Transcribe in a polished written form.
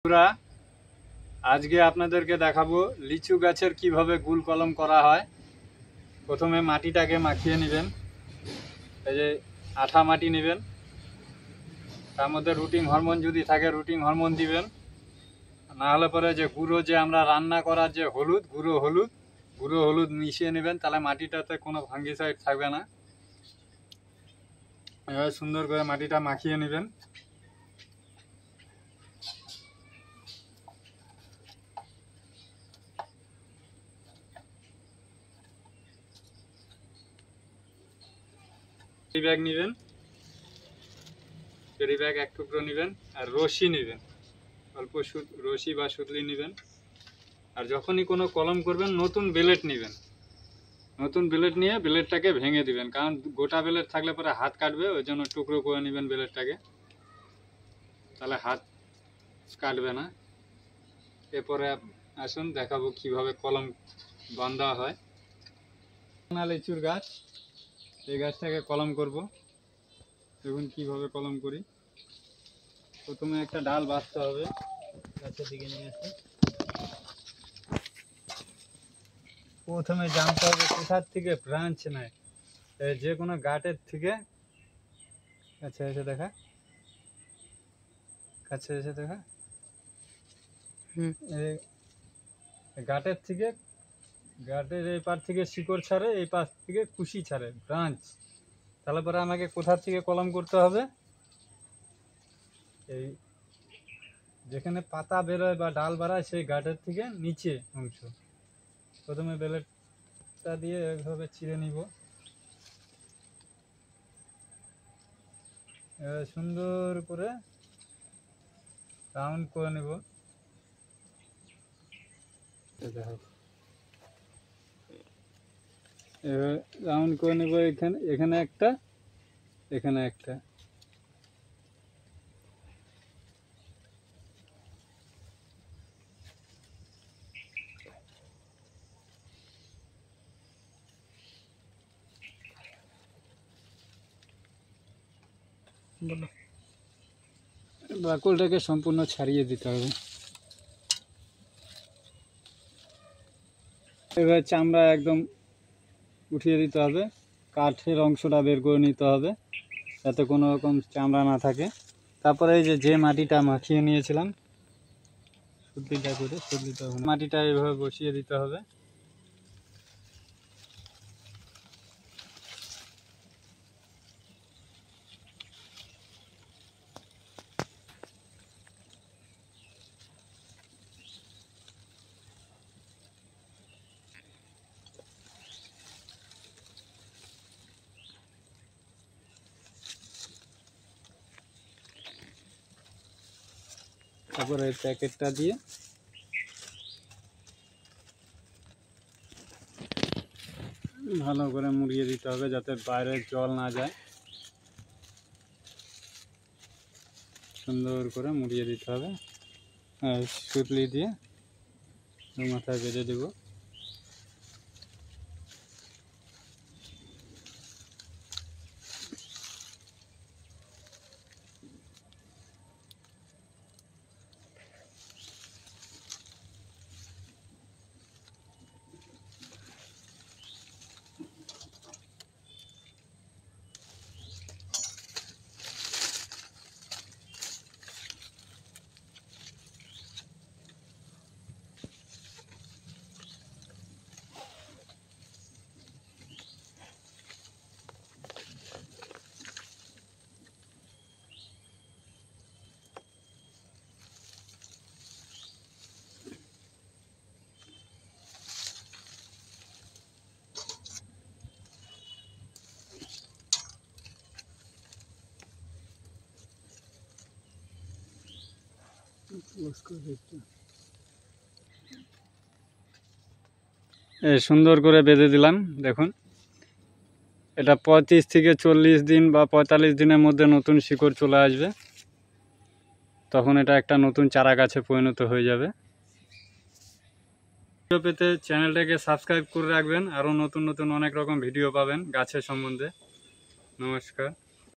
বন্ধুরা, আজকে আপনাদেরকে দেখাবো লিচু গাছের কিভাবে গুল কলম করা হয়। প্রথমে মাটিটাকে মাখিয়ে নেবেন। এই যে আঠা মাটি নেবেন, তার মধ্যে রুটিং হরমোন যদি থাকে রুটিং হরমোন দিবেন, না হলে পরে যে গুঁড়ো যে আমরা রান্না করার যে হলুদ গুঁড়ো হলুদ মিশিয়ে নেবেন, তাহলে মাটিটাতে কোনো ফাঙ্গিসাইড থাকবে না। এবার সুন্দর করে মাটিটা মাখিয়ে নেবেন। ক্যারি ব্যাগ নেবেন, ক্যারি ব্যাগ এক টুকরো নেবেন, আর রশি নেবেন, অল্প রশি বা সুতলি নেবেন। আর যখনই কোনো কলম করবেন নতুন ব্লেড নেবেন, নতুন ব্লেড নিয়ে ব্লেডটাকে ভেঙে দিবেন, কারণ গোটা ব্লেড থাকলে পরে হাত কাটবে, ওই জন্য টুকরো করে নেবেন ব্লেডটাকে, তাহলে হাত কাটবে না। এরপরে আসুন দেখাবো কিভাবে কলম বাঁধা হয়। লিচুর গাছ, এই গাছটাকে কলম করব। দেখুন কিভাবে কলম করি। প্রথমে একটা ডাল বাঁধতে হবে, গাছের দিকে নিয়ে আসে। প্রথমে জানতে হবে কোথার থেকে ব্রাঞ্চ নেয়, যে কোনো গাটের থেকে। কাছে এসে দেখা, কাছে এসে দেখা। গাটের থেকে, গাটের এই পার থেকে শিকড় ছাড়ে, এই পাশ থেকে কুশি ছাড়ে, ব্রাঞ্চ। তাহলে পরে আমাকে কোথার থেকে কলম করতে হবে, এই যেখানে পাতা বেরোয় বা ডাল বাড়ায় সেই গাটের থেকে নিচে অংশ। প্রথমে ব্লেডটা দিয়ে এইভাবে চিড়ে নিব। এবার সুন্দর করে রাউন্ড করে নেব। এবার রাউন্ড করে নেব, এখানে একটা, এখানে একটা। বাকলটাকে সম্পূর্ণ ছাড়িয়ে দিতে হবে। এবার চামড়া একদম উঠিয়ে দিতে হবে, কাঠের অংশটা বের করে নিতে হবে যাতে কোনো রকম চামড়া না থাকে। তারপরে এই যে মাটিটা মাখিয়ে নিয়েছিলাম শুদ্ধিটা করে, মাটিটা এইভাবে বসিয়ে দিতে হবে। তারপরে এই প্যাকেটটা দিয়ে ভালো করে মুড়িয়ে দিতে হবে যাতে বাইরে জল না যায়। সুন্দর করে মুড়িয়ে দিতে হবে, আর সুতলি দিয়ে মাথায় বেঁধে দেব। সুন্দর করে বেঁধে দিলাম। দেখুন, এটা 35 থেকে 40 দিন বা 45 দিনের মধ্যে নতুন শিকড় চলে আসবে, তখন এটা একটা নতুন চারা গাছে পরিণত হয়ে যাবে। ভিডিও পেতে চ্যানেলটাকে সাবস্ক্রাইব করে রাখবেন, আরও নতুন নতুন অনেক রকম ভিডিও পাবেন গাছের সম্বন্ধে। নমস্কার।